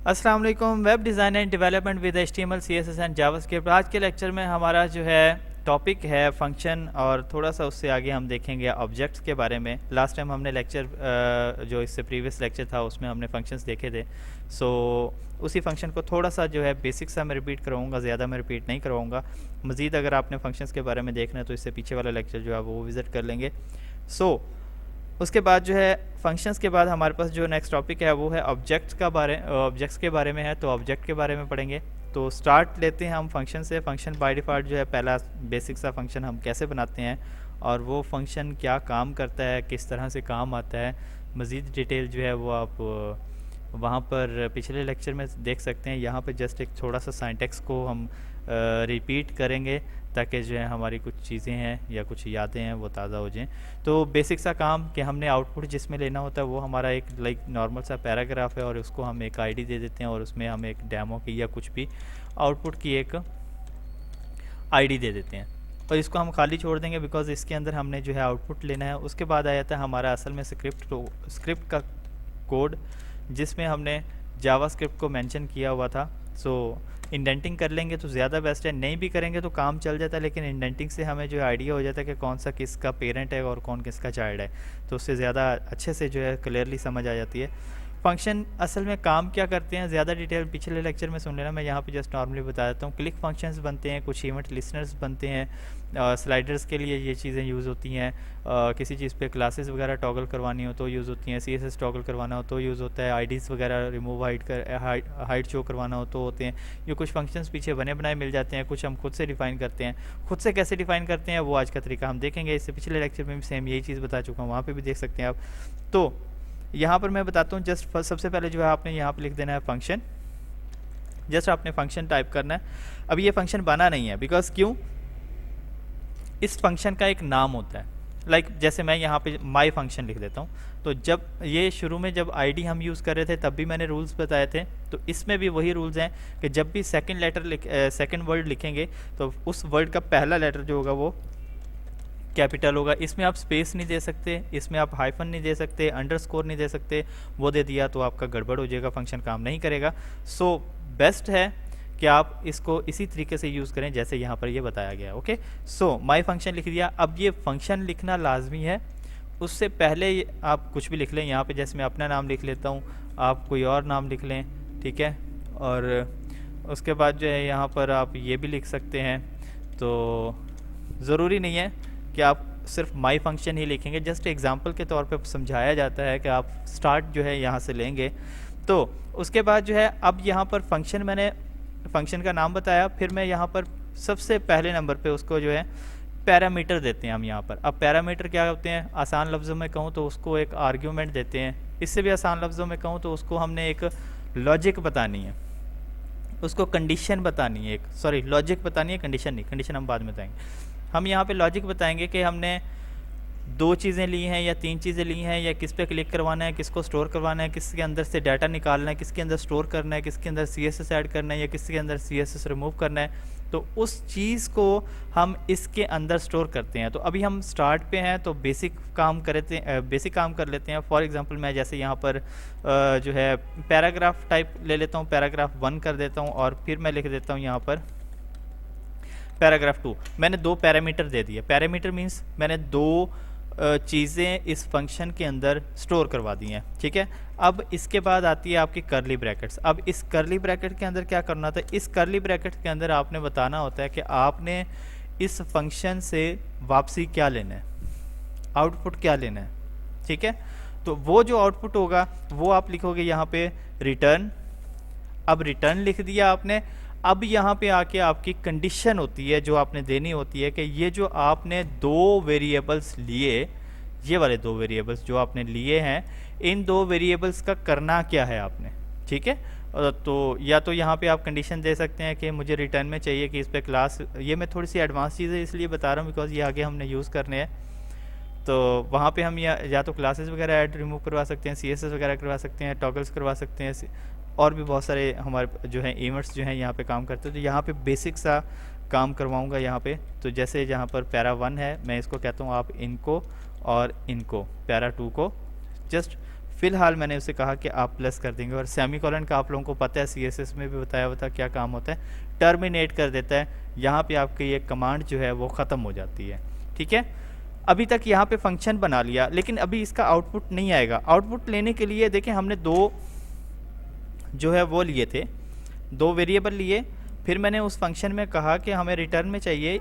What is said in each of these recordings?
अस्सलाम वालेकुम। Web design and development with HTML CSS and JavaScript. आज के लेक्चर में हमारा जो है टॉपिक है फंक्शन, और थोड़ा सा उससे आगे हम देखेंगे ऑब्जेक्ट्स के बारे में। लास्ट टाइम हमने लेक्चर जो इससे प्रीवियस लेक्चर था उसमें हमने फंक्शंस देखे थे। सो उसी फंक्शन को थोड़ा सा जो है बेसिक सा मैं रिपीट करवाऊँगा, ज़्यादा मैं रिपीट नहीं करवाऊँगा। मज़ीद अगर आपने फंक्शंस के बारे में देखना है तो इससे पीछे वाला लेक्चर जो है वो विज़िट कर लेंगे। उसके बाद जो है फंक्शंस के बाद हमारे पास जो नेक्स्ट टॉपिक है वो है ऑब्जेक्ट्स के बारे में है। तो ऑब्जेक्ट के बारे में पढ़ेंगे। तो स्टार्ट लेते हैं हम फंक्शन से। फंक्शन बाय डिफ़ॉल्ट जो है पहला बेसिक सा फंक्शन हम कैसे बनाते हैं और वो फंक्शन क्या काम करता है, किस तरह से काम आता है, मज़ीद डिटेल जो है वो आप वहाँ पर पिछले लेक्चर में देख सकते हैं। यहाँ पर जस्ट एक थोड़ा सा सिंटैक्स को हम रिपीट करेंगे ताकि जो है हमारी कुछ चीज़ें हैं या कुछ यादें हैं वो ताज़ा हो जाएं। तो बेसिक सा काम कि हमने आउटपुट जिसमें लेना होता है वो हमारा एक नॉर्मल सा पैराग्राफ है और उसको हम एक आईडी दे देते हैं और उसमें हम एक डेमो की या कुछ भी आउटपुट की एक आईडी दे देते हैं और इसको हम खाली छोड़ देंगे बिकॉज इसके अंदर हमने जो है आउटपुट लेना है। उसके बाद आ जाता है हमारा असल में स्क्रिप्ट का कोड जिसमें हमने जावास्क्रिप्ट को मेंशन किया हुआ था। इंडेंटिंग कर लेंगे तो ज़्यादा बेस्ट है, नहीं भी करेंगे तो काम चल जाता है, लेकिन इंडेंटिंग से हमें जो आइडिया हो जाता है कि कौन सा किसका पेरेंट है और कौन किसका चाइल्ड है, तो उससे ज़्यादा अच्छे से जो है क्लियरली समझ आ जाती है। फंक्शन असल में काम क्या करते हैं ज़्यादा डिटेल पिछले लेक्चर में सुन लेना, मैं यहाँ पे जस्ट नॉर्मली बता देता हूँ। क्लिक फंक्शंस बनते हैं, कुछ इवेंट लिसनर्स बनते हैं, स्लाइडर्स के लिए ये चीज़ें यूज़ होती हैं, किसी चीज़ पे क्लासेस वगैरह टॉगल करवानी हो तो यूज़ होती हैं, CSS टॉगल करवाना हो तो यूज़ होता है, आईडीज़ वगैरह रिमूव हाइड शो करवाना हो तो होते हैं। ये कुछ फंक्शंस पीछे बने बनाए मिल जाते हैं, कुछ हम खुद से डिफ़ाइन करते हैं। खुद से कैसे डिफ़ाइन करते हैं वो आज का तरीका हम देखेंगे। इससे पिछले लेक्चर में भी सेम यही चीज़ बता चुका हूँ, वहाँ पर भी देख सकते हैं आप। तो यहाँ पर मैं बताता हूँ जस्ट सबसे पहले जो है आपने यहाँ पर लिख देना है फंक्शन। जस्ट आपने फंक्शन टाइप करना है। अब ये फंक्शन बना नहीं है बिकॉज क्यों, इस फंक्शन का एक नाम होता है। जैसे मैं यहाँ पे माई फंक्शन लिख देता हूँ। तो जब ये शुरू में जब आईडी हम यूज़ कर रहे थे तब भी मैंने रूल्स बताए थे, तो इसमें भी वही रूल्स हैं कि जब भी सेकंड वर्ड लिखेंगे तो उस वर्ड का पहला लेटर जो होगा वो कैपिटल होगा। इसमें आप स्पेस नहीं दे सकते, इसमें आप हाइफन नहीं दे सकते, अंडरस्कोर नहीं दे सकते। वो दे दिया तो आपका गड़बड़ हो जाएगा, फंक्शन काम नहीं करेगा। बेस्ट है कि आप इसको इसी तरीके से यूज़ करें जैसे यहाँ पर ये बताया गया। ओके, माई फंक्शन लिख दिया। अब ये फंक्शन लिखना लाजमी है, उससे पहले आप कुछ भी लिख लें। यहाँ पे जैसे मैं अपना नाम लिख लेता हूँ, आप कोई और नाम लिख लें, ठीक है। और उसके बाद जो है यहाँ पर आप ये भी लिख सकते हैं। तो ज़रूरी नहीं है कि आप सिर्फ माई फंक्शन ही लिखेंगे, जस्ट एग्जांपल के तौर पे समझाया जाता है कि आप स्टार्ट जो है यहाँ से लेंगे। तो उसके बाद जो है अब यहाँ पर मैंने फंक्शन का नाम बताया, फिर मैं यहाँ पर सबसे पहले नंबर पे उसको जो है पैरामीटर देते हैं हम यहाँ पर। अब पैरामीटर क्या होते हैं, आसान लफ्ज़ों में कहूँ तो उसको एक आर्ग्यूमेंट देते हैं, इससे भी आसान लफ्ज़ों में कहूँ तो उसको हमने एक लॉजिक बतानी है, उसको कंडीशन बतानी है, लॉजिक बतानी है, कंडीशन नहीं, कंडीशन हम बाद में बताएंगे। हम यहाँ पे लॉजिक बताएंगे कि हमने 2 चीज़ें ली हैं या 3 चीज़ें ली हैं, या किस पे क्लिक करवाना है, किसको स्टोर करवाना है, किसके अंदर से डाटा निकालना है, किसके अंदर स्टोर करना है, किसके अंदर CSS ऐड करना है या किसके अंदर CSS रिमूव करना है। तो उस चीज़ को हम इसके अंदर स्टोर करते हैं। तो अभी हम स्टार्ट पे हैं तो बेसिक काम कर लेते हैं। फॉर एग्जांपल मैं जैसे यहाँ पर जो है पैराग्राफ टाइप ले लेता हूँ, पैराग्राफ 1 कर देता हूँ और फिर मैं लिख देता हूँ यहाँ पर पैराग्राफ 2। मैंने 2 पैरामीटर दे दिए। पैरामीटर मीन्स मैंने 2 चीज़ें इस फंक्शन के अंदर स्टोर करवा दी हैं, ठीक है। अब इसके बाद आती है आपकी कर्ली ब्रैकेट्स। अब इस कर्ली ब्रैकेट के अंदर क्या करना होता है, इस कर्ली ब्रैकेट के अंदर आपने बताना होता है कि आपने इस फंक्शन से वापसी क्या लेना है, आउटपुट क्या लेना है, ठीक है। तो वो जो आउटपुट होगा वो आप लिखोगे यहाँ पे रिटर्न। अब रिटर्न लिख दिया आपने। अब यहाँ पे आके आपकी कंडीशन होती है जो आपने देनी होती है कि ये जो आपने 2 वेरिएबल्स लिए, ये वाले 2 वेरिएबल्स जो आपने लिए हैं, इन 2 वेरिएबल्स का करना क्या है आपने, ठीक है। तो या तो यहाँ पे आप कंडीशन दे सकते हैं कि मुझे रिटर्न में चाहिए कि इस पे क्लास, ये मैं थोड़ी सी एडवांस चीज़ें इसलिए बता रहा हूँ बिकॉज ये आगे हमने यूज़ करने हैं। तो वहाँ पे हम या तो क्लासेस वगैरह ऐड रिमूव करवा सकते हैं, CSS वगैरह करवा सकते हैं, टॉगल्स करवा सकते हैं, और भी बहुत सारे हमारे जो हैं इवेंट्स जो हैं यहाँ पे काम करते हैं। तो यहाँ पे बेसिक सा काम करवाऊँगा यहाँ पे। तो जैसे जहाँ पर पैरा 1 है, मैं इसको कहता हूँ आप इनको और इनको, पैरा 2 को जस्ट फ़िलहाल मैंने उसे कहा कि आप प्लस कर देंगे, और सेमीकोलन का आप लोगों को पता है CSS में भी बताया हुआ था क्या काम होता है, टर्मिनेट कर देता है। यहाँ पे आपकी ये कमांड जो है वो ख़त्म हो जाती है। ठीक है, अभी तक यहाँ पे फंक्शन बना लिया, लेकिन अभी इसका आउटपुट नहीं आएगा। आउटपुट लेने के लिए देखें हमने दो जो है वो लिए थे, दो वेरिएबल लिए, फिर मैंने उस फंक्शन में कहा कि हमें रिटर्न में चाहिए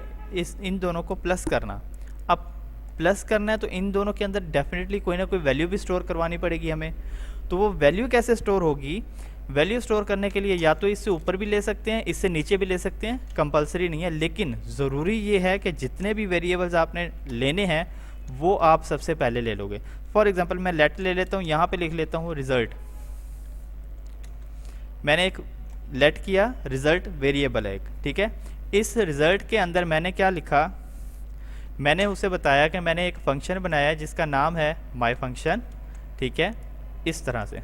इन दोनों को प्लस करना। अब प्लस करना है तो इन दोनों के अंदर डेफिनेटली कोई ना कोई वैल्यू भी स्टोर करवानी पड़ेगी हमें। तो वो वैल्यू कैसे स्टोर होगी? वैल्यू स्टोर करने के लिए या तो इससे ऊपर भी ले सकते हैं, इससे नीचे भी ले सकते हैं, कंपलसरी नहीं है, लेकिन ज़रूरी ये है कि जितने भी वेरिएबल्स आपने लेने हैं वो आप सबसे पहले ले लोगे। फॉर एग्जांपल मैं लेट ले लेता हूँ, यहाँ पे लिख लेता हूँ रिज़ल्ट। मैंने एक लेट किया, रिज़ल्ट वेरिएबल है एक, ठीक है। इस रिज़ल्ट के अंदर मैंने क्या लिखा, मैंने उसे बताया कि मैंने एक फ़ंक्शन बनाया है जिसका नाम है माई फंक्शन। ठीक है, इस तरह से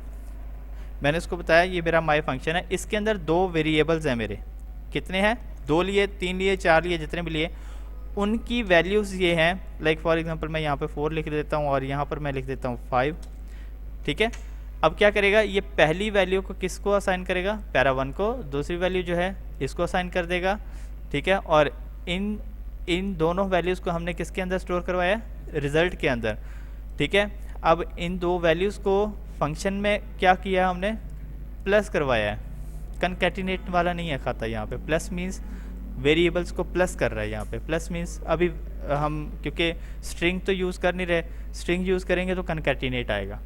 मैंने उसको बताया ये मेरा माई फंक्शन है, इसके अंदर दो वेरिएबल्स हैं मेरे। कितने हैं? दो लिए, तीन लिए, चार लिए, जितने भी लिए, उनकी वैल्यूज़ ये हैं। लाइक फॉर एग्जांपल मैं यहाँ पे 4 लिख देता हूँ और यहाँ पर मैं लिख देता हूँ 5। ठीक है, अब क्या करेगा, ये पहली वैल्यू को किसको असाइन करेगा? पैरा 1 को। दूसरी वैल्यू जो है इसको असाइन कर देगा। ठीक है, और इन दोनों वैल्यूज़ को हमने किसके अंदर स्टोर करवाया? रिज़ल्ट के अंदर। ठीक है, अब इन दो वैल्यूज़ को फंक्शन में क्या किया हमने? प्लस करवाया है। कनकैटिनेट वाला नहीं है खाता यहाँ पे, प्लस मीन्स वेरिएबल्स को प्लस कर रहा है यहाँ पे। प्लस मीन्स अभी हम क्योंकि स्ट्रिंग तो यूज़ कर नहीं रहे, स्ट्रिंग यूज़ करेंगे तो कनकैटिनेट आएगा।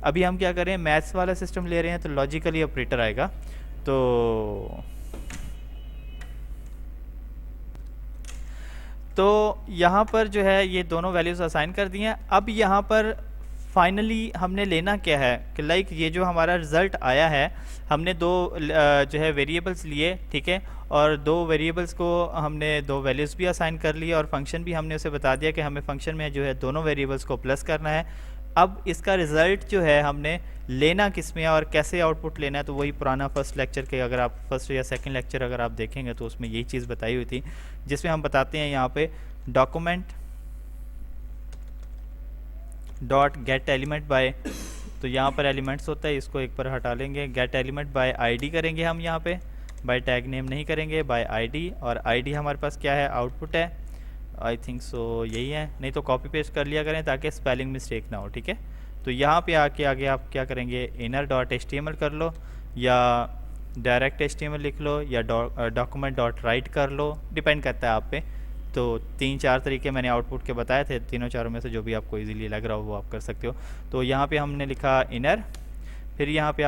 अभी हम क्या कर रहे हैं, मैथ्स वाला सिस्टम ले रहे हैं तो लॉजिकली ऑपरेटर आएगा। तो यहाँ पर जो है ये दोनों वैल्यूज़ असाइन कर दी हैं। अब यहाँ पर फाइनली हमने लेना क्या है कि लाइक ये जो हमारा रिज़ल्ट आया है, हमने दो जो है वेरिएबल्स लिए। ठीक है, और दो वेरिएबल्स को हमने दो वैल्यूज़ भी असाइन कर ली, और फंक्शन भी हमने उसे बता दिया कि हमें फंक्शन में जो है दोनों वेरिएबल्स को प्लस करना है। अब इसका रिज़ल्ट जो है हमने लेना किस में है और कैसे आउटपुट लेना है, तो वही पुराना फर्स्ट लेक्चर के, अगर आप फर्स्ट या सेकंड लेक्चर अगर आप देखेंगे तो उसमें यही चीज़ बताई हुई थी, जिसमें हम बताते हैं यहाँ पे document dot gate element by, तो यहाँ पर एलिमेंट्स होता है, इसको एक पर हटा लेंगे। गेट एलिमेंट बाय आईडी करेंगे हम यहाँ पे, बाय टैग नेम नहीं करेंगे, बाय आईडी। और आईडी हमारे पास क्या है? आउटपुट है। आई थिंक सो यही है, नहीं तो कॉपी पेस्ट कर लिया करें ताकि स्पेलिंग मिस्टेक ना हो। ठीक है, तो यहाँ पे आके आगे आप क्या करेंगे, इनर डॉट HTML कर लो, या डायरेक्ट HTML लिख लो, या डॉक्यूमेंट डॉट राइट कर लो, डिपेंड करता है आप पे। तो 3-4 तरीके मैंने आउटपुट के बताए थे, तीनों चारों में से जो भी आपको इजीली लग रहा हो वो आप कर सकते हो। तो यहाँ पे हमने लिखा इनर, फिर यहाँ पे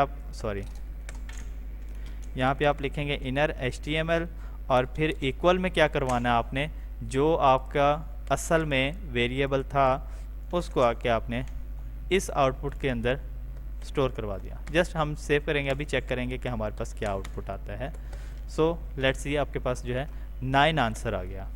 आप लिखेंगे इनर HTML, और फिर इक्वल में क्या करवाना है आपने, जो आपका असल में वेरिएबल था उसको आके आपने इस आउटपुट के अंदर स्टोर करवा दिया। जस्ट हम सेव करेंगे, अभी चेक करेंगे कि हमारे पास क्या आउटपुट आता है। सो लेट्स सी, आपके पास जो है 9 आंसर आ गया।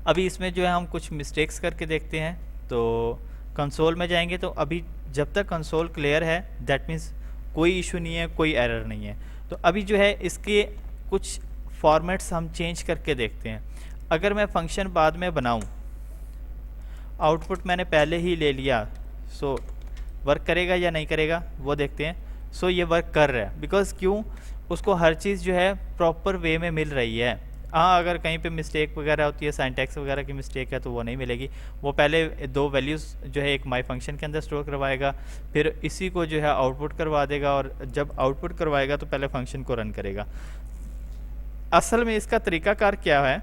अभी इसमें जो है हम कुछ मिस्टेक्स करके देखते हैं। तो कंसोल में जाएंगे, तो अभी जब तक कंसोल क्लियर है दैट मीन्स कोई इशू नहीं है, कोई एरर नहीं है। तो अभी जो है इसके कुछ फॉर्मेट्स हम चेंज करके देखते हैं। अगर मैं फंक्शन बाद में बनाऊं, आउटपुट मैंने पहले ही ले लिया, सो वर्क करेगा या नहीं करेगा वो देखते हैं। सो ये वर्क कर रहा है, बिकॉज क्यों? उसको हर चीज़ जो है प्रॉपर वे में मिल रही है। हाँ, अगर कहीं पे मिस्टेक वगैरह होती है, सिंटैक्स वगैरह की मिस्टेक है, तो वो नहीं मिलेगी। वो पहले दो वैल्यूज़ जो है एक माई फंक्शन के अंदर स्टोर करवाएगा, फिर इसी को जो है आउटपुट करवा देगा, और जब आउटपुट करवाएगा तो पहले फंक्शन को रन करेगा। असल में इसका तरीकाकार क्या है?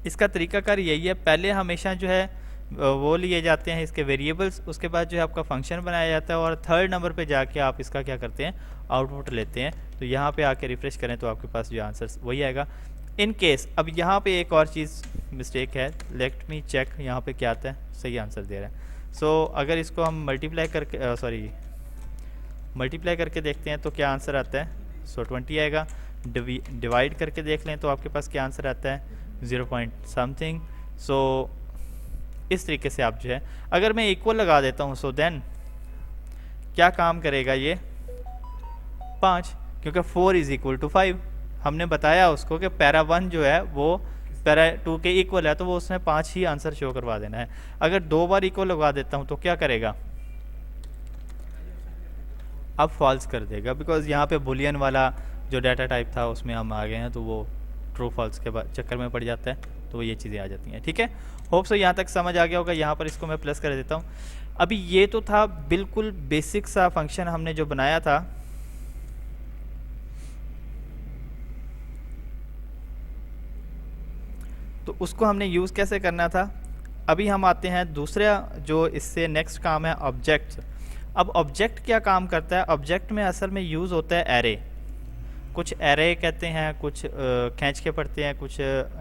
इसका तरीकाकार यही है, पहले हमेशा जो है वो लिए जाते हैं इसके वेरिएबल्स, उसके बाद जो है आपका फंक्शन बनाया जाता है, और थर्ड नंबर पे जाके आप इसका क्या करते हैं, आउटपुट लेते हैं। तो यहाँ पे आके रिफ्रेश करें तो आपके पास जो आंसर वही आएगा। इन केस अब यहाँ पे एक और चीज़ मिस्टेक है, लेट मी चेक यहाँ पे क्या आता है, सही आंसर दे रहा है। सो अगर इसको हम मल्टीप्लाई करके देखते हैं तो क्या आंसर आता है? सो 20 आएगा। डिवाइड करके देख लें तो आपके पास क्या आंसर आता है? 0 पॉइंट समथिंग। सो इस तरीके से आप जो है, अगर मैं इक्वल लगा देता हूँ, सो देन क्या काम करेगा ये? 5, क्योंकि 4 इज इक्वल टू 5। हमने बताया उसको कि पैरा 1 जो है वो पैरा 2 के इक्वल है, तो वो उसने 5 ही आंसर शो करवा देना है। अगर 2 बार इक्वल लगा देता हूँ तो क्या करेगा? अब फॉल्स कर देगा, बिकॉज यहाँ पे बुलियन वाला जो डाटा टाइप था उसमें हम आ गए हैं, तो वो ट्रू फॉल्स के बाद चक्कर में पड़ जाता है, तो ये चीज़ें आ जाती हैं। ठीक है, होप सो यहाँ तक समझ आ गया होगा। यहाँ पर इसको मैं प्लस कर देता हूँ। अभी ये तो था बिल्कुल बेसिक सा फंक्शन हमने जो बनाया था, तो उसको हमने यूज़ कैसे करना था। अभी हम आते हैं दूसरा जो इससे नेक्स्ट काम है, ऑब्जेक्ट्स। अब ऑब्जेक्ट क्या काम करता है, ऑब्जेक्ट में असल में यूज़ होता है एरे। कुछ एरे कहते हैं, कुछ खींच के पढ़ते हैं, कुछ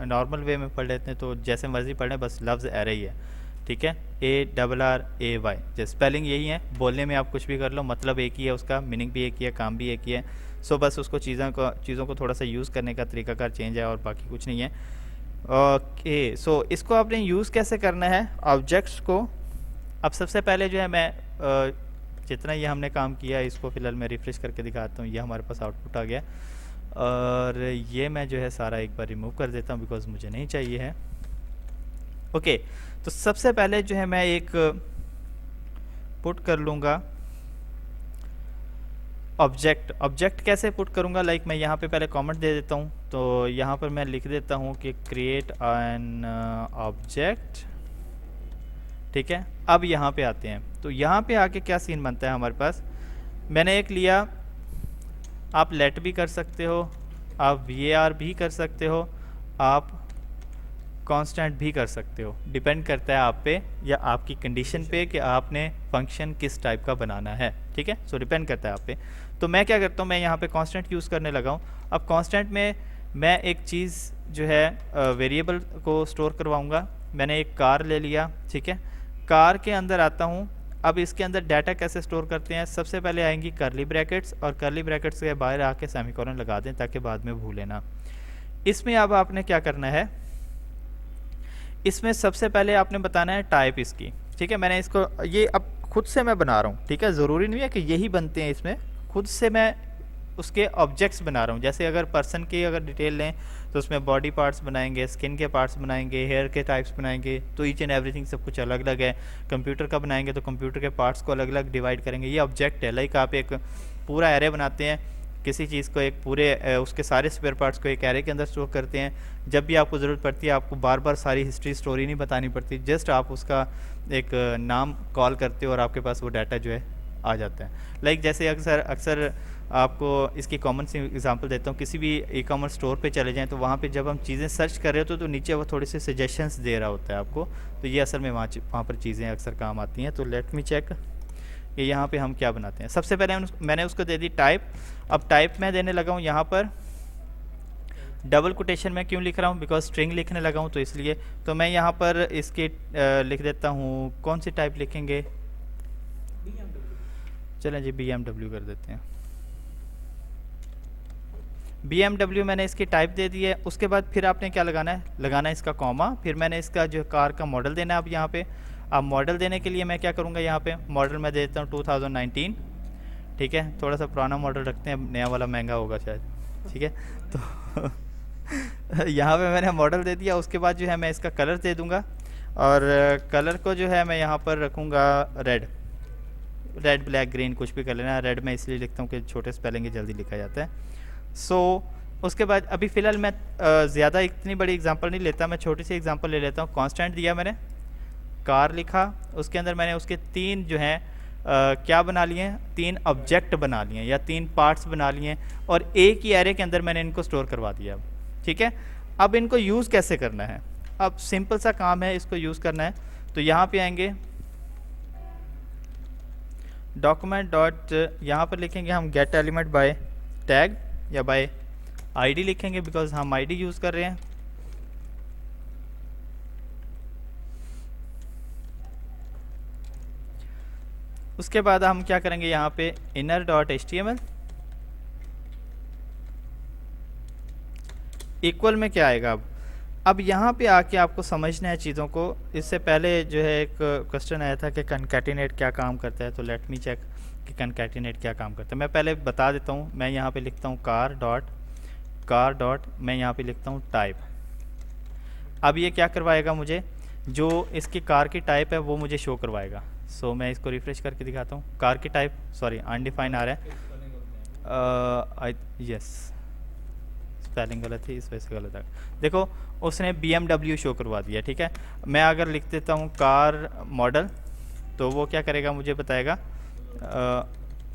नॉर्मल वे में पढ़ लेते हैं, तो जैसे मर्जी पढ़ें, बस लफ्ज़ एरे ही है। ठीक है, ARRAY, जैसे स्पेलिंग यही है, बोलने में आप कुछ भी कर लो, मतलब एक ही है, उसका मीनिंग भी एक ही है, काम भी एक ही है। सो बस उसको चीज़ों को थोड़ा सा यूज़ करने का तरीकाकार चेंज है और बाकी कुछ नहीं है। ओके, सो इसको आपने यूज़ कैसे करना है ऑब्जेक्ट्स को। अब सबसे पहले जो है मैं जितना ये हमने काम किया है इसको फ़िलहाल मैं रिफ्रेश करके दिखाता हूँ। ये हमारे पास आउटपुट आ गया, और ये मैं जो है सारा एक बार रिमूव कर देता हूँ बिकॉज मुझे नहीं चाहिए है। ओके, तो सबसे पहले जो है मैं एक पुट कर लूँगा ऑब्जेक्ट कैसे पुट करूँगा, लाइक मैं यहाँ पे पहले कमेंट दे देता हूँ। तो यहाँ पर मैं लिख देता हूँ कि क्रिएट एन ऑब्जेक्ट। ठीक है, अब यहाँ पे आते हैं, तो यहाँ पे आके क्या सीन बनता है हमारे पास। मैंने एक लिया, आप लेट भी कर सकते हो, आप var भी कर सकते हो, आप कांस्टेंट भी कर सकते हो, डिपेंड करता है आप पे या आपकी कंडीशन पे कि आपने फंक्शन किस टाइप का बनाना है। ठीक है, सो डिपेंड करता है आप पे। तो मैं क्या करता हूँ, मैं यहाँ पे कांस्टेंट यूज़ करने लगा हूँ। अब कांस्टेंट में मैं एक चीज़ जो है वेरिएबल को स्टोर करवाऊँगा। मैंने एक कार ले लिया। ठीक है, कार के अंदर आता हूँ। अब इसके अंदर डाटा कैसे स्टोर करते हैं, सबसे पहले आएंगी करली ब्रैकेट्स, और करली ब्रैकेट्स के बाहर आके सेमीकोलन लगा दें ताकि बाद में भूले ना। इसमें अब आपने क्या करना है, इसमें सबसे पहले आपने बताना है टाइप इसकी। ठीक है, मैंने इसको ये अब खुद से मैं बना रहा हूँ। ठीक है, ज़रूरी नहीं है कि यही बनते हैं, इसमें खुद से मैं उसके ऑब्जेक्ट्स बना रहा हूँ। जैसे अगर पर्सन की अगर डिटेल लें तो उसमें बॉडी पार्ट्स बनाएंगे, स्किन के पार्ट्स बनाएंगे, हेयर के टाइप्स बनाएंगे, तो ईच एंड एवरीथिंग सब कुछ अलग अलग है। कंप्यूटर का बनाएंगे तो कंप्यूटर के पार्ट्स को अलग अलग डिवाइड करेंगे। ये ऑब्जेक्ट है, लाइक आप एक पूरा एरे बनाते हैं किसी चीज़ को, एक पूरे उसके सारे स्पेयर पार्ट्स को एक एरे के अंदर स्टोर करते हैं। जब भी आपको ज़रूरत पड़ती है, आपको बार बार सारी हिस्ट्री स्टोरी नहीं बतानी पड़ती, जस्ट आप उसका एक नाम कॉल करते हो और आपके पास वो डाटा जो है आ जाता है। लाइक जैसे अक्सर आपको इसकी कॉमन सी एग्जांपल देता हूँ, किसी भी ई-कॉमर्स स्टोर पे चले जाएं तो वहाँ पे जब हम चीज़ें सर्च कर रहे हो तो नीचे वो थोड़ी सी सजेशंस दे रहा होता है आपको, तो ये असल में वहाँ पर चीज़ें अक्सर काम आती हैं। तो लेट मी चेक कि यहाँ पे हम क्या बनाते हैं। सबसे पहले मैंने उसको दे दी टाइप। अब टाइप मैं देने लगा हूँ यहाँ पर डबल कोटेशन में क्यों लिख रहा हूँ, बिकॉज स्ट्रिंग लिखने लगा हूँ तो इसलिए। तो मैं यहाँ पर इसके लिख देता हूँ, कौन सी टाइप लिखेंगे, चलें जी BMW कर देते हैं। BMW मैंने इसकी टाइप दे दी है। उसके बाद फिर आपने क्या लगाना है इसका कॉमा। फिर मैंने इसका जो कार का मॉडल देना है। अब यहाँ पे अब मॉडल देने के लिए मैं क्या करूँगा, यहाँ पे मॉडल मैं देता हूँ 2019। ठीक है, थोड़ा सा पुराना मॉडल रखते हैं, नया वाला महंगा होगा शायद। ठीक है, तो यहाँ पे मैंने मॉडल दे दिया। उसके बाद जो है मैं इसका कलर दे दूँगा, और कलर को जो है मैं यहाँ पर रखूँगा रेड ब्लैक ग्रीन कुछ भी कर लेना। रेड मैं इसलिए लिखता हूँ कि छोटे स्पेलिंग जल्दी लिखा जाता है। सो उसके बाद अभी फ़िलहाल मैं ज़्यादा इतनी बड़ी एग्जांपल नहीं लेता, मैं छोटी सी एग्जांपल ले लेता हूँ। कांस्टेंट दिया मैंने, कार लिखा, उसके अंदर मैंने उसके तीन जो हैं क्या बना लिए हैं, 3 ऑब्जेक्ट बना लिए हैं या 3 पार्ट्स बना लिए हैं, और एक ही एरे के अंदर मैंने इनको स्टोर करवा दिया। ठीक है, अब इनको यूज़ कैसे करना है, अब सिंपल सा काम है, इसको यूज़ करना है। तो यहाँ पे आएंगे डॉक्यूमेंट डॉट, यहाँ पर लिखेंगे हम गेट एलिमेंट बाय टैग या बाय आईडी लिखेंगे, बिकॉज हम आईडी यूज़ कर रहे हैं। उसके बाद हम क्या करेंगे, यहाँ पे इनर डॉट HTML इक्वल में क्या आएगा। अब यहाँ पे आके आपको समझना है चीज़ों को। इससे पहले जो है एक क्वेश्चन आया था कि कनकैटिनेट क्या काम करता है, तो लेट मी चेक कि कनकैटिनेट क्या काम करता है। मैं पहले बता देता हूँ। मैं यहाँ पे लिखता हूँ कार डॉट मैं यहाँ पे लिखता हूँ टाइप। अब ये क्या करवाएगा मुझे, जो इसकी कार की टाइप है वो मुझे शो करवाएगा। सो मैं इसको रिफ्रेश करके दिखाता हूँ। कार की टाइप सॉरी अनडिफाइन आ रहा है। यस स्पेलिंग गलत थी, इस वजह से गलत आ गया। देखो उसने BMW शो करवा दिया, ठीक है। मैं अगर लिख देता हूँ कार मॉडल, तो वो क्या करेगा, मुझे बताएगा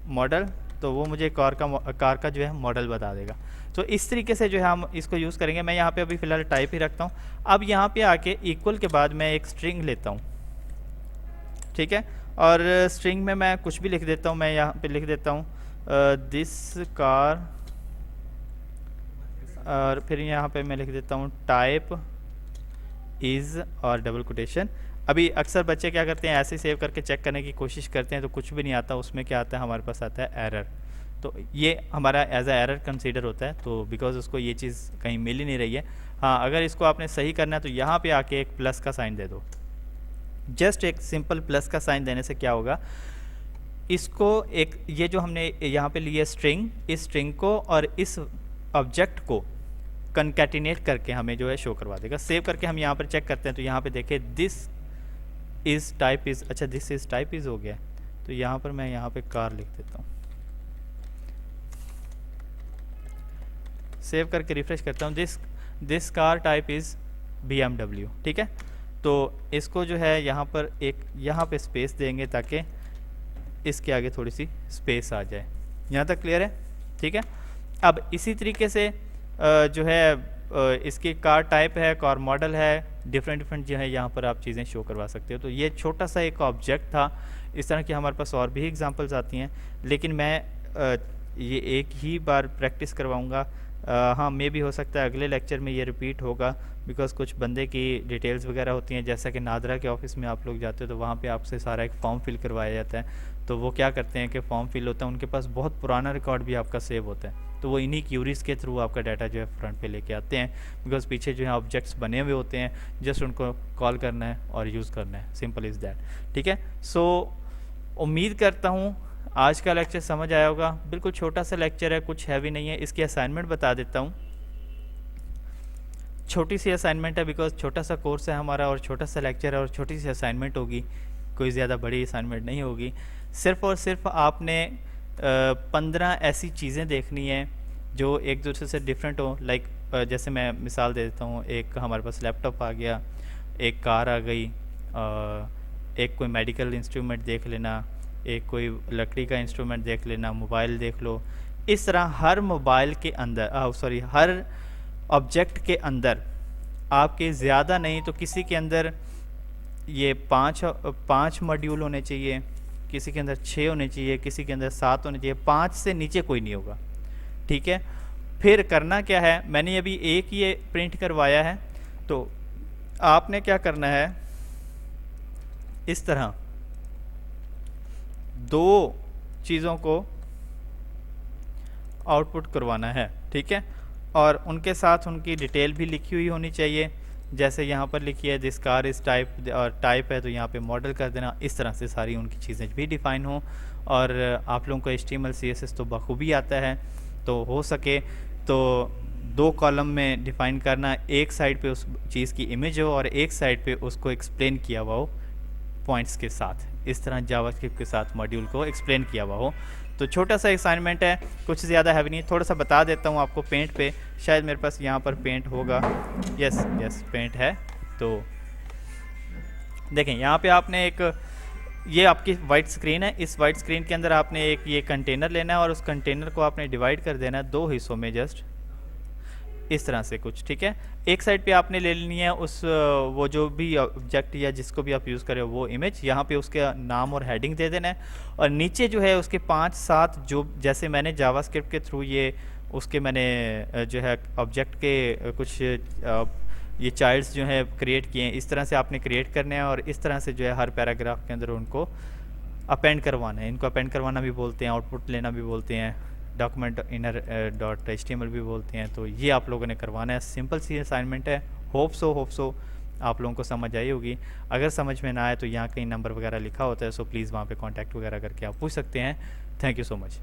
मॉडल, तो वो मुझे कार का जो है मॉडल बता देगा। तो इस तरीके से जो है हम इसको यूज़ करेंगे। मैं यहाँ पे अभी फ़िलहाल टाइप ही रखता हूँ। अब यहाँ पे आके इक्वल के बाद मैं एक स्ट्रिंग लेता हूँ, ठीक है। और स्ट्रिंग में मैं कुछ भी लिख देता हूँ। मैं यहाँ पे लिख देता हूँ दिस कार, और फिर यहाँ पे मैं लिख देता हूँ टाइप इज़ और डबल कोटेशन। अभी अक्सर बच्चे क्या करते हैं, ऐसे सेव करके चेक करने की कोशिश करते हैं तो कुछ भी नहीं आता, उसमें क्या आता है, हमारे पास आता है एरर। तो ये हमारा एज अ एरर कंसीडर होता है, तो बिकॉज उसको ये चीज़ कहीं मिल ही नहीं रही है। हाँ, अगर इसको आपने सही करना है तो यहाँ पे आके एक प्लस का साइन दे दो। जस्ट एक सिंपल प्लस का साइन देने से क्या होगा, इसको एक ये जो हमने यहाँ पे लिया स्ट्रिंग, इस स्ट्रिंग को और इस ऑब्जेक्ट को कंकैटिनेट करके हमें जो है शो करवा देगा। सेव करके हम यहाँ पर चेक करते हैं तो यहाँ पे देखें दिस इज़ टाइप इज़, अच्छा दिस इज़ टाइप इज़ हो गया। तो यहाँ पर मैं यहाँ पे कार लिख देता हूँ, सेव करके रिफ्रेश करता हूँ, this car type is BMW, ठीक है। तो इसको जो है यहाँ पर एक यहाँ पे स्पेस देंगे ताकि इसके आगे थोड़ी सी स्पेस आ जाए। यहाँ तक क्लियर है, ठीक है। अब इसी तरीके से जो है इसकी कार टाइप है, कार मॉडल है, डिफरेंट जो है यहाँ पर आप चीज़ें शो करवा सकते हो। तो ये छोटा सा एक ऑब्जेक्ट था। इस तरह की हमारे पास और भी एग्जांपल्स आती हैं, लेकिन मैं ये एक ही बार प्रैक्टिस करवाऊँगा। हाँ, मे भी हो सकता है अगले लेक्चर में ये रिपीट होगा, बिकॉज कुछ बंदे की डिटेल्स वगैरह होती हैं। जैसा कि नादरा के ऑफिस में आप लोग जाते हो तो वहाँ पे आपसे सारा एक फॉर्म फिल करवाया जाता है। तो वो क्या करते हैं कि फॉर्म फिल होता है, उनके पास बहुत पुराना रिकॉर्ड भी आपका सेव होता है, तो वो इन्हीं क्यूरीज़ के थ्रू आपका डाटा जो है फ्रंट पे लेके आते हैं, बिकॉज पीछे जो है ऑब्जेक्ट्स बने हुए होते हैं, जस्ट उनको कॉल करना है और यूज़ करना है, सिंपल इज़ दैट, ठीक है। सो उम्मीद करता हूँ आज का लेक्चर समझ आया होगा। बिल्कुल छोटा सा लेक्चर है, कुछ हैवी नहीं है। इसकी असाइनमेंट बता देता हूँ, छोटी सी असाइनमेंट है, बिकॉज छोटा सा कोर्स है हमारा और छोटा सा लेक्चर है और छोटी सी असाइनमेंट होगी, कोई ज़्यादा बड़ी असाइनमेंट नहीं होगी। सिर्फ़ और सिर्फ आपने 15 ऐसी चीज़ें देखनी है जो एक दूसरे से डिफरेंट हो। लाइक जैसे मैं मिसाल दे देता हूँ, एक हमारे पास लैपटॉप आ गया, एक कार आ गई, एक कोई मेडिकल इंस्ट्रूमेंट देख लेना, एक कोई लकड़ी का इंस्ट्रूमेंट देख लेना, मोबाइल देख लो। इस तरह हर मोबाइल के अंदर हर ऑब्जेक्ट के अंदर आपके ज़्यादा नहीं तो किसी के अंदर ये पाँच मॉड्यूल होने चाहिए, किसी के अंदर 6 होने चाहिए, किसी के अंदर 7 होने चाहिए, 5 से नीचे कोई नहीं होगा, ठीक है। फिर करना क्या है, मैंने अभी एक ये प्रिंट करवाया है, तो आपने क्या करना है, इस तरह 2 चीज़ों को आउटपुट करवाना है, ठीक है। और उनके साथ उनकी डिटेल भी लिखी हुई होनी चाहिए। जैसे यहाँ पर लिखी है दिस कार इस टाइप, और टाइप है तो यहाँ पे मॉडल कर देना। इस तरह से सारी उनकी चीज़ें भी डिफ़ाइन हों। और आप लोगों को HTML CSS तो बखूबी आता है, तो हो सके तो 2 कॉलम में डिफ़ाइन करना, एक साइड पे उस चीज़ की इमेज हो और एक साइड पे उसको एक्सप्लेन किया हुआ हो पॉइंट्स के साथ। इस तरह जावास्क्रिप्ट के साथ मॉड्यूल को एक्सप्लेन किया हुआ हो। तो छोटा सा असाइनमेंट है, कुछ ज़्यादा हैवी नहीं। थोड़ा सा बता देता हूँ आपको पेंट पे, शायद मेरे पास यहाँ पर पेंट होगा। यस पेंट है। तो देखें यहाँ पे आपने ये आपकी वाइट स्क्रीन है। इस वाइट स्क्रीन के अंदर आपने एक ये कंटेनर लेना है और उस कंटेनर को आपने डिवाइड कर देना है 2 हिस्सों में, जस्ट इस तरह से कुछ, ठीक है। एक साइड पे आपने ले लेनी है उस वो जो भी ऑब्जेक्ट या जिसको भी आप यूज़ करें वो इमेज, यहाँ पे उसके नाम और हेडिंग दे देना है। और नीचे जो है उसके 5-7 जो जैसे मैंने जावास्क्रिप्ट के थ्रू उसके मैंने जो है ऑब्जेक्ट के कुछ ये चाइल्ड्स जो है क्रिएट किए हैं, इस तरह से आपने क्रिएट करने हैं। और इस तरह से जो है हर पैराग्राफ के अंदर उनको अपेंड करवाना है। इनको अपेंड करवाना भी बोलते हैं, आउटपुट लेना भी बोलते हैं, डॉक्यूमेंट इनर .html भी बोलते हैं। तो ये आप लोगों ने करवाना है। सिंपल सी असाइनमेंट है। होप सो आप लोगों को समझ आई होगी। अगर समझ में ना आए तो यहाँ कहीं नंबर वगैरह लिखा होता है, सो प्लीज़ वहाँ पे कांटेक्ट वगैरह करके आप पूछ सकते हैं। Thank you so much.